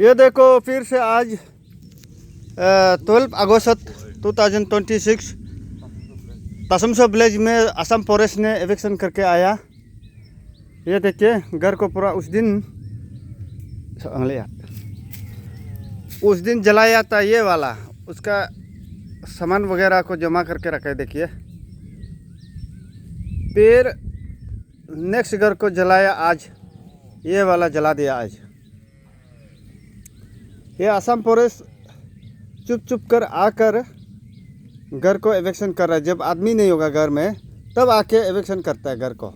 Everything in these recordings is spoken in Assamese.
ये देखो फिर से आज 12 अगस्त 2026 तसमसो विलेज में असम फॉरेस्ट ने एविक्शन करके आया। ये देखिए घर को पूरा उस दिन जलाया था ये वाला, उसका सामान वगैरह को जमा करके रखा है। देखिए फिर नेक्स्ट घर को जलाया आज, ये वाला जला दिया आज। ये असम फॉरेस्ट चुप चुप कर आकर घर को एविक्शन कर रहा है। जब आदमी नहीं होगा घर में तब आके एविक्शन करता है घर को।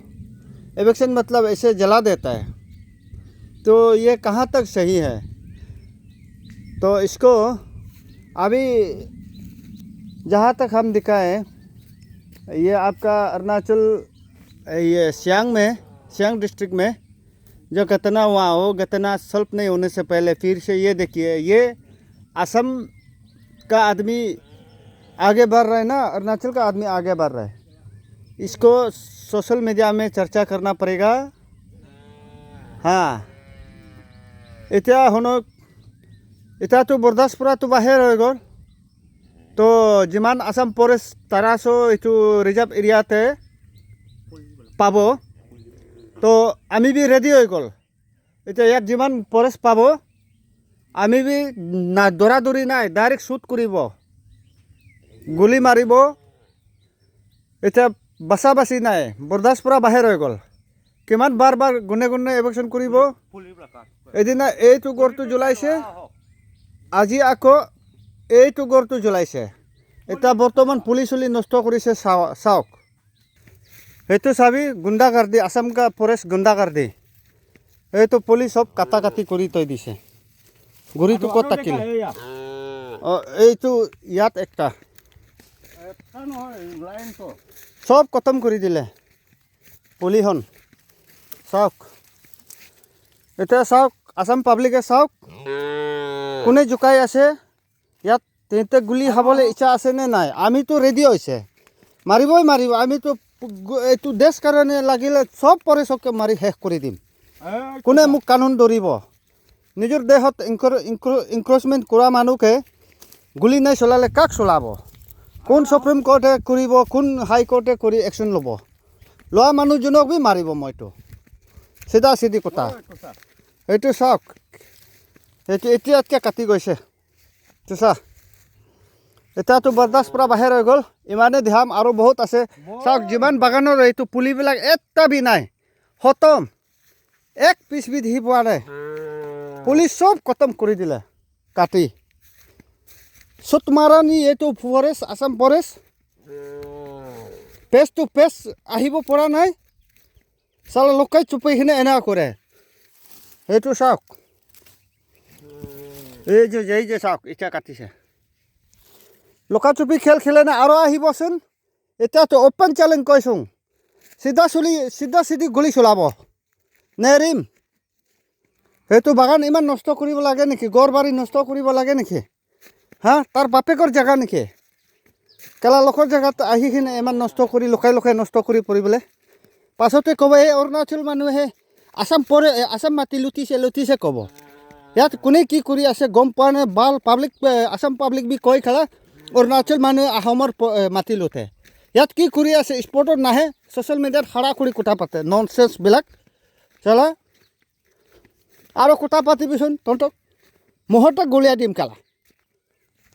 एविक्शन मतलब ऐसे जला देता है। तो ये कहाँ तक सही है? तो इसको अभी जहाँ तक हम दिखाएं, ये आपका अरुणाचल, ये सियांग डिस्ट्रिक्ट में जो घटना हुआ हो, घटना सॉल्व नहीं होने से पहले फिर से ये देखिए, ये असम का आदमी आगे बढ़ रहा है ना, अरुणाचल का आदमी आगे बढ़ रहा है। इसको सोशल मीडिया में चर्चा करना पड़ेगा। हाँ, इतना तो बर्दाश्त पूरा तो बाहर हो गल। तो जिमान असम फॉरेस्ट 1300 रिजर्व एरियाते पाब, तो आमी भी रेडी हो गल। इतना यार जिमान फॉरेस्ट पाब आमी भी ना दौरा दौरी ना, डायरेक्ट शूट करिब, गुली मारिब। इतना बासा बासी ना, बर्दाश्त पूरा बाहर हो गल। किमान बार बार गुने गुने एविक्शन करिब। एदिना एइटु गरटु জ্বলাইছে, আজি আকৌ এইটু গরটু জ্বলাইছে। এটা বর্তমান পুলিশ উলি নষ্ট করেছে। চাওক, সেইটো চাবি গুন্ডাগার্দি, আসাম কা ফরেস্ট গুন্ডাগার্দি। এইটো পুলিশ সব কাটা কাটি কৰি থৈ দিছে। গুড়িটো ক'ত থাকিল? এইটো ইয়াত একটা সব খতম কৰি দিলে পুলিখন। চাওক, এতিয়া চাওক, আসাম পাব্লিকে চাওক কোনে জোকাই আছে ইয়াত। তেন্তে গুলি খাবলৈ ইচ্ছা আছে নে নাই? আমিতো ৰেডি হৈছে, মাৰিবই মাৰিব। আমিতো এইটো দেশ কাৰণে লাগিলে সব ফৰেষ্টকে মাৰি শেষ কৰি দিম। কোনে মোক কানুন ধৰিব? নিজৰ দেশত ইনক্ৰচমেণ্ট কৰা মানুহকে গুলি নাই চলালে কাক চলাব? কোন সুপ্ৰিম কোৰ্টে কৰিব, কোন হাইকোৰ্টে কৰি একশ্যন ল'ব? লোৱা মানুহজনক বি মাৰিব। মইতো চিধা চিধি কথা। এইটো চাওক, এইটো এতিয়াতকৈ কাটি গৈছে। তো চা, এতিয়াতো বৰদাস্ত পৰা বাহিৰ হৈ গ'ল। ইমানে ধ্যান আৰু বহুত আছে। চাওক, যিমান বাগানৰ এইটো পুলিবিলাক এটা বি নাই, খতম। এক পিচ বি দেখি পোৱা নাই। পুলিচ সব খতম কৰি দিলে কাটি। চুট মাৰা নি এইটো forest, Assam forest page to page আহিব পৰা নাই। চালে লোকাই চুপাইখিনি এনে কৰে। সেইটো চাওক, এই যে চাওক, এতিয়া কাটিছে। লুকা চুপি খেল খেলে না আৰু আহিবচোন। এতিয়াতো অপেন চেলেঞ্জ কৈছোঁ, চিধা চিধি গুলি চলাব নেৰিম। সেইটো বাগান ইমান নষ্ট কৰিব লাগে নেকি? গড় বাৰী নষ্ট কৰিব লাগে নেকি? হা, তাৰ বাপেকৰ জেগা নেকি? কেলা লোকৰ জেগাত আহি কিনে ইমান নষ্ট কৰি, লুকাই লুকাই নষ্ট কৰি পৰিবলৈ। পাছতে ক'ব এই অৰুণাচল মানুহে আসাম মাটি লুটিছে ক'ব। ইয়াত কোনে কি কৰি আছে গম পোৱা নাই। পাব্লিক, আসাম পাব্লিক বি কৈ খেলা অৰুণাচল মানুহে আহোমৰ মাটি লুটে। ইয়াত কি কৰি আছে স্পৰ্টত নাহে, ছ'চিয়েল মিডিয়াত খাৰা কৰি কথা পাতে। ননচেন্সবিলাক চলা আৰু কথা পাতিবিচোন, তহঁতক মুহূৰ্তত গলিয়াই দিম কেলা।